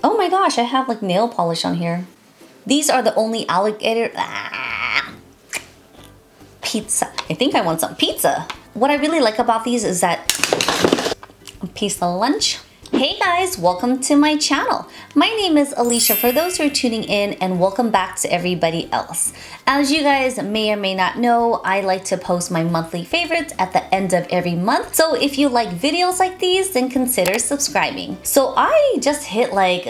Oh my gosh, I have like nail polish on here. These are the only alligator... Pizza. I think I want some pizza. What I really like about these is that... A piece of lunch. Hey guys, welcome to my channel. My name is Alicia for those who are tuning in, and welcome back to everybody else. As you guys may or may not know, I like to post my monthly favorites at the end of every month. So if you like videos like these, then consider subscribing. So I just hit like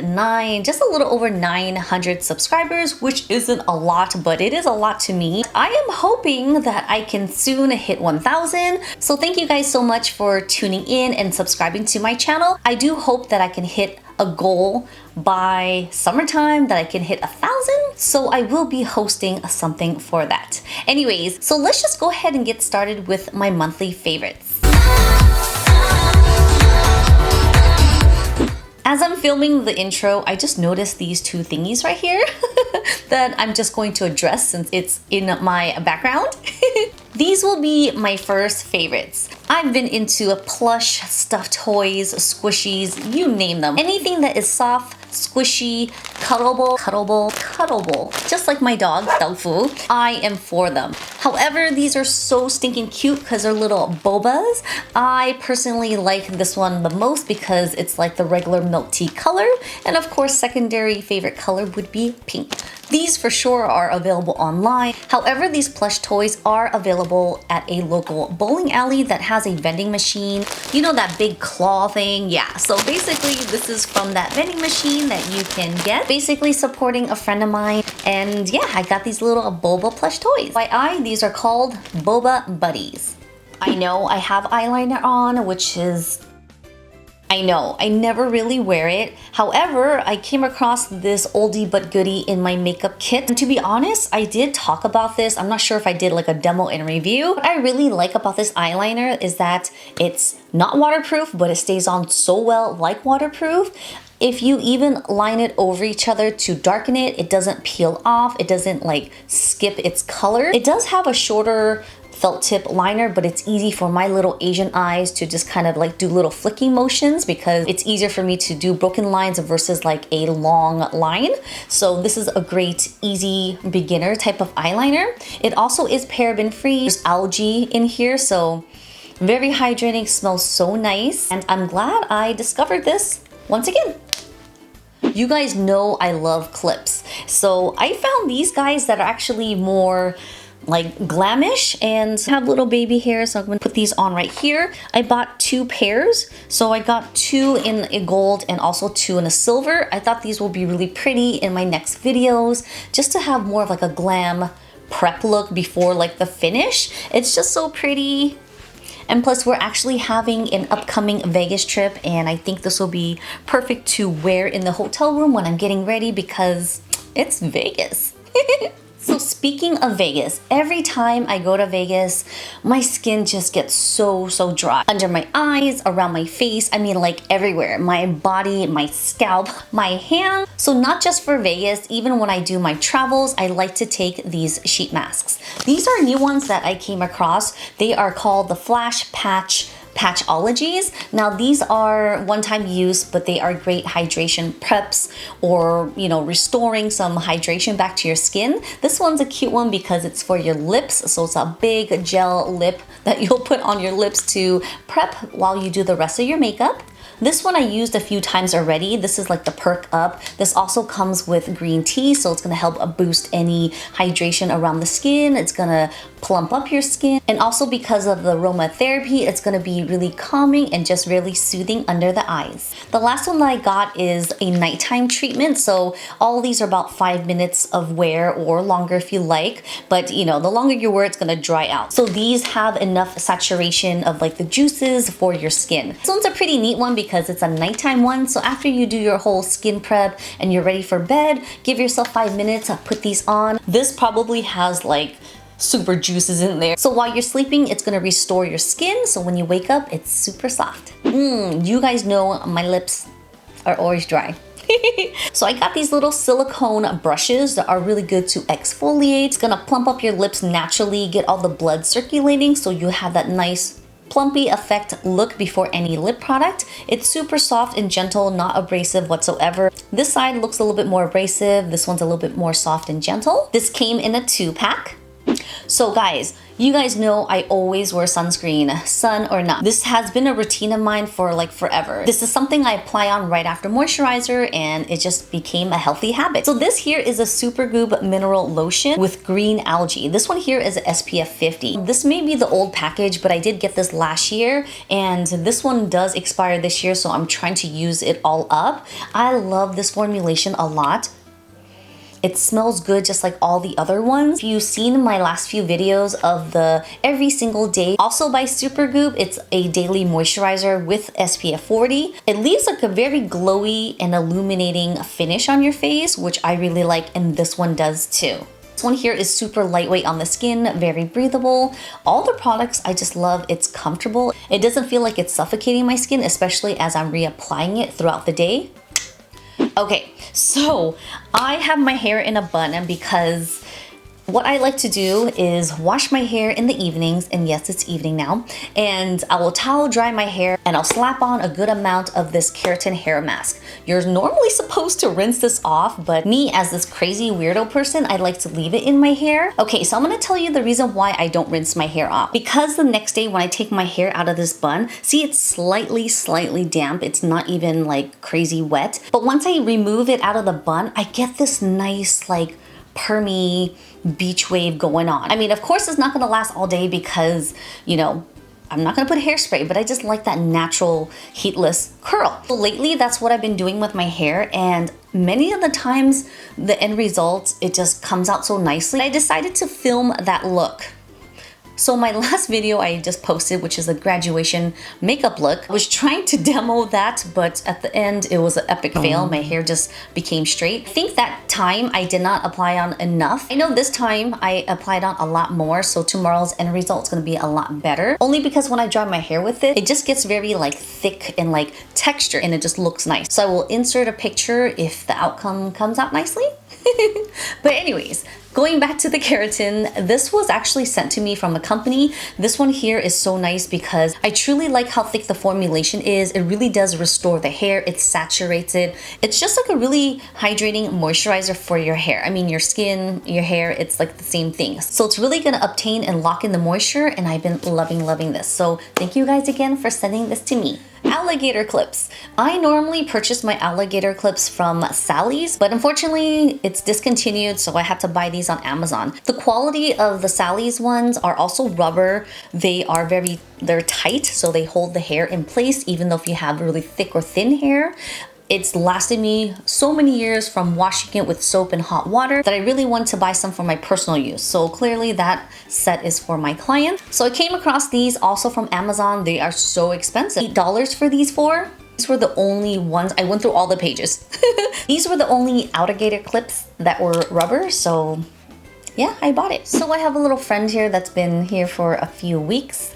just a little over 900 subscribers, which isn't a lot, but it is a lot to me. I am hoping that I can soon hit 1,000. So thank you guys so much for tuning in and subscribing to my channel. I do hope that I can hit a goal by summertime, that I can hit 1,000. So I will be hosting something for that. Anyways, so let's just go ahead and get started with my monthly favorites. As I'm filming the intro, I just noticed these two thingies right here that I'm just going to address since it's in my background. These will be my first favorites. I've been into plush, stuffed toys, squishies, you name them. Anything that is soft, squishy, cuddleable, just like my dog, Tofu, I am for them. However, these are so stinking cute because they're little bobas. I personally like this one the most because it's like the regular milk tea color. And of course, secondary favorite color would be pink. These for sure are available online. However, these plush toys are available at a local bowling alley that has a vending machine. You know that big claw thing? Yeah, so basically this is from that vending machine that you can get. Basically supporting a friend of mine. And yeah, I got these little boba plush toys. These are called Boba Buddies. I know I have eyeliner on, which is... I know, I never really wear it. However, I came across this oldie but goodie in my makeup kit. And to be honest, I did talk about this. I'm not sure if I did like a demo and review. What I really like about this eyeliner is that it's not waterproof, but it stays on so well like waterproof. If you even line it over each other to darken it, it doesn't peel off. It doesn't like skip its color. It does have a shorter felt tip liner, but it's easy for my little Asian eyes to just kind of like do little flicking motions because it's easier for me to do broken lines versus like a long line. So this is a great, easy beginner type of eyeliner. It also is paraben free. There's algae in here, so very hydrating, smells so nice. And I'm glad I discovered this once again. You guys know I love clips. So I found these guys that are actually more like glamish and have little baby hair, so I'm gonna put these on right here. I bought 2 pairs, so I got 2 in a gold and also 2 in a silver. I thought these will be really pretty in my next videos, just to have more of like a glam prep look before like the finish. It's just so pretty. And plus we're actually having an upcoming Vegas trip, and I think this will be perfect to wear in the hotel room when I'm getting ready because it's Vegas. So speaking of Vegas, every time I go to Vegas, my skin just gets so dry. Under my eyes, around my face, I mean like everywhere. My body, my scalp, my hand. So not just for Vegas, even when I do my travels, I like to take these sheet masks. These are new ones that I came across. They are called the Flash Patch Patchologies. Now these are one-time use, but they are great hydration preps or, you know, restoring some hydration back to your skin. This one's a cute one because it's for your lips. So it's a big gel lip that you'll put on your lips to prep while you do the rest of your makeup. This one I used a few times already. This is like the Perk Up. This also comes with green tea, so it's gonna help boost any hydration around the skin. It's gonna plump up your skin. And also because of the aromatherapy, it's gonna be really calming and just really soothing under the eyes. The last one that I got is a nighttime treatment. So all these are about 5 minutes of wear or longer if you like. But you know, the longer you wear, it's gonna dry out. So these have enough saturation of like the juices for your skin. This one's a pretty neat one because it's a nighttime one. So after you do your whole skin prep and you're ready for bed, give yourself 5 minutes to put these on. This probably has like super juices in there. So while you're sleeping, it's gonna restore your skin. So when you wake up, it's super soft. You guys know my lips are always dry. So I got these little silicone brushes that are really good to exfoliate. It's gonna plump up your lips naturally, get all the blood circulating so you have that nice plumpy effect look before any lip product. It's super soft and gentle, not abrasive whatsoever. This side looks a little bit more abrasive. This one's a little bit more soft and gentle. This came in a 2-pack. So guys, you guys know I always wear sunscreen, sun or not. This has been a routine of mine for like forever. This is something I apply on right after moisturizer and it just became a healthy habit. So this here is a Supergoop mineral lotion with green algae. This one here is SPF 50. This may be the old package, but I did get this last year and this one does expire this year, so I'm trying to use it all up. I love this formulation a lot. It smells good just like all the other ones. If you've seen my last few videos of the every single day, also by Supergoop, it's a daily moisturizer with SPF 40. It leaves like a very glowy and illuminating finish on your face, which I really like, and this one does too. This one here is super lightweight on the skin, very breathable. All the products I just love. It's comfortable. It doesn't feel like it's suffocating my skin, especially as I'm reapplying it throughout the day. Okay, so I have my hair in a bun because what I like to do is wash my hair in the evenings, and yes, it's evening now, and I will towel dry my hair and I'll slap on a good amount of this Keratin hair mask. You're normally supposed to rinse this off, but me as this crazy weirdo person, I like to leave it in my hair. Okay, so I'm gonna tell you the reason why I don't rinse my hair off. Because the next day when I take my hair out of this bun, see, it's slightly damp. It's not even like crazy wet. But once I remove it out of the bun, I get this nice like permy beach wave going on. I mean, of course it's not gonna last all day because, you know, I'm not gonna put hairspray, but I just like that natural heatless curl. So lately, that's what I've been doing with my hair, and many of the times the end result, it just comes out so nicely. I decided to film that look. So my last video I just posted, which is a graduation makeup look, I was trying to demo that, but at the end it was an epic fail. My hair just became straight. I think that time I did not apply on enough. I know this time I applied on a lot more, so tomorrow's end result is going to be a lot better. Only because when I dry my hair with it, it just gets very like thick and like texture, and it just looks nice. So I will insert a picture if the outcome comes out nicely. But anyways, going back to the keratin, this was actually sent to me from a company. This one here is so nice because I truly like how thick the formulation is. It really does restore the hair. It saturates it. It's just like a really hydrating moisturizer for your hair. I mean, your skin, your hair, it's like the same thing. So it's really gonna obtain and lock in the moisture, and I've been loving this. So thank you guys again for sending this to me. Alligator clips. I normally purchase my alligator clips from Sally's, but unfortunately it's discontinued, so I had to buy these on Amazon. The quality of the Sally's ones are also rubber. They're tight, so they hold the hair in place even though if you have really thick or thin hair. It's lasted me so many years from washing it with soap and hot water that I really want to buy some for my personal use. So clearly that set is for my client. So I came across these also from Amazon. They are so expensive. $8 for these four. These were the only ones. I went through all the pages. These were the only alligator clips that were rubber. So yeah, I bought it. So I have a little friend here that's been here for a few weeks.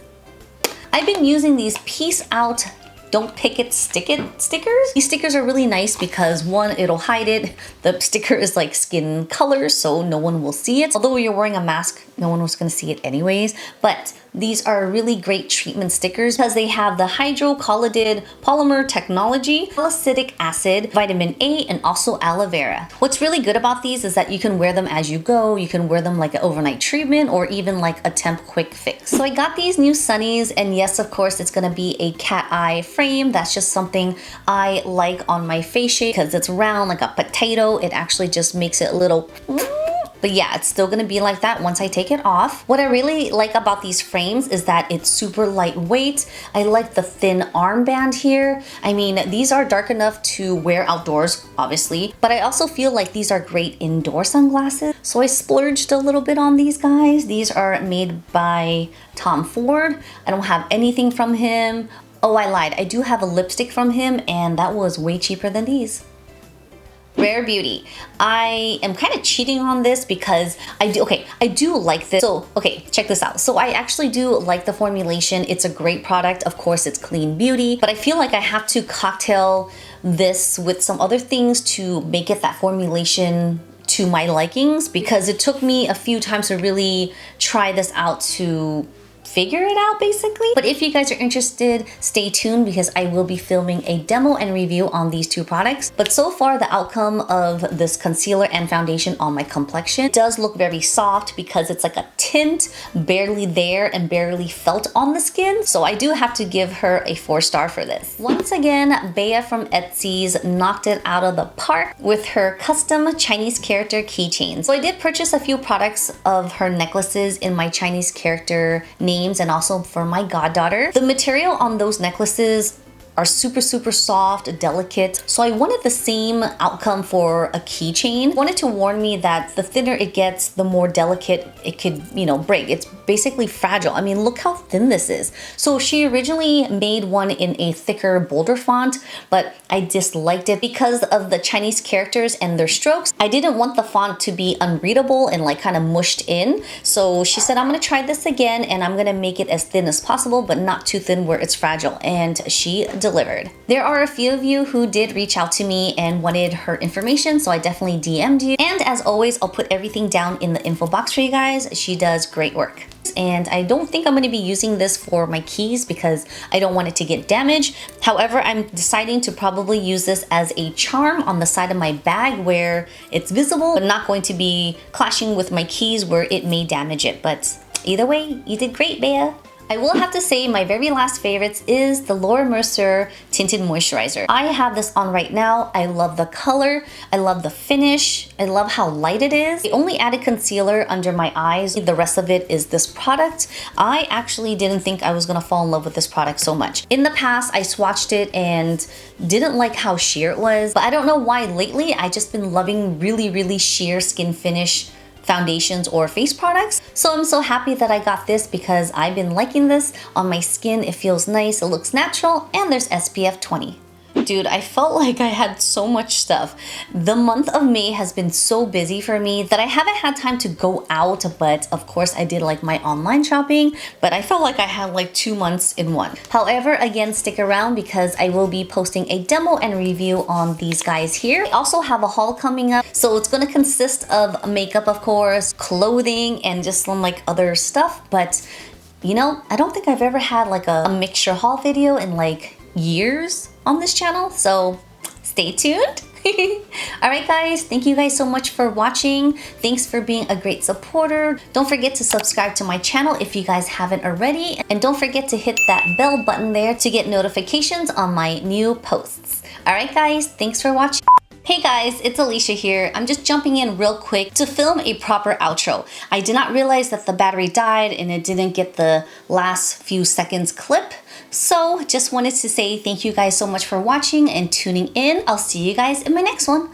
I've been using these Peace Out Don't Pick It, Stick It stickers. These stickers are really nice because one, it'll hide it. The sticker is like skin color, so no one will see it. Although you're wearing a mask, no one was gonna see it anyways. But these are really great treatment stickers because they have the hydrocolloided polymer technology, salicylic acid, vitamin A, and also aloe vera. What's really good about these is that you can wear them as you go. You can wear them like an overnight treatment or even like a temp quick fix. So I got these new sunnies, and yes, of course, it's gonna be a cat eye frame. That's just something I like on my face shape because it's round like a potato. It actually just makes it a little... But yeah, it's still gonna be like that once I take it off. What I really like about these frames is that it's super lightweight. I like the thin armband here. I mean, these are dark enough to wear outdoors, obviously, but I also feel like these are great indoor sunglasses. So I splurged a little bit on these guys. These are made by Tom Ford. I don't have anything from him. Oh, I lied. I do have a lipstick from him, and that was way cheaper than these. Rare Beauty. I am kind of cheating on this because I do like this. So, okay, check this out. So I actually do like the formulation. It's a great product. Of course, it's clean beauty, but I feel like I have to cocktail this with some other things to make it that formulation to my likings, because it took me a few times to really try this out to figure it out basically. But if you guys are interested, stay tuned because I will be filming a demo and review on these two products. But so far the outcome of this concealer and foundation on my complexion does look very soft because it's like a tint, barely there and barely felt on the skin. So I do have to give her a 4-star for this. Once again, Bea from Etsy's knocked it out of the park with her custom Chinese character keychains. So I did purchase a few products of her necklaces in my Chinese character names and also for my goddaughter. The material on those necklaces are super soft, delicate. So I wanted the same outcome for a keychain. Wanted to warn me that the thinner it gets, the more delicate it could, you know, break. It's basically fragile. I mean, look how thin this is. So she originally made one in a thicker, bolder font, but I disliked it because of the Chinese characters and their strokes. I didn't want the font to be unreadable and like kind of mushed in. So she said, I'm gonna try this again and I'm gonna make it as thin as possible, but not too thin where it's fragile. And she delivered. There are a few of you who did reach out to me and wanted her information, so I definitely DM'd you. And as always, I'll put everything down in the info box for you guys. She does great work. And I don't think I'm going to be using this for my keys because I don't want it to get damaged. However, I'm deciding to probably use this as a charm on the side of my bag where it's visible, but not going to be clashing with my keys where it may damage it. But either way, you did great, Bea. I will have to say my very last favorites is the Laura Mercer Tinted Moisturizer. I have this on right now. I love the color. I love the finish. I love how light it is. I only added concealer under my eyes. The rest of it is this product. I actually didn't think I was gonna fall in love with this product so much. In the past, I swatched it and didn't like how sheer it was, but I don't know why lately I just been loving really sheer skin finish foundations or face products. So I'm so happy that I got this because I've been liking this on my skin. It feels nice, it looks natural, and there's SPF 20. Dude, I felt like I had so much stuff. The month of May has been so busy for me that I haven't had time to go out, but of course I did like my online shopping, but I felt like I had like 2 months in one. However, again, stick around because I will be posting a demo and review on these guys here. I also have a haul coming up, so it's gonna consist of makeup, of course, clothing, and just some like other stuff, but you know, I don't think I've ever had like a mixture haul video in like years on this channel, so stay tuned. Alright guys, thank you guys so much for watching. Thanks for being a great supporter. Don't forget to subscribe to my channel if you guys haven't already, and don't forget to hit that bell button there to get notifications on my new posts. Alright guys, thanks for watching. Hey guys, it's Alicia here. I'm just jumping in real quick to film a proper outro. I did not realize that the battery died and it didn't get the last few seconds clip. So just wanted to say thank you guys so much for watching and tuning in. I'll see you guys in my next one.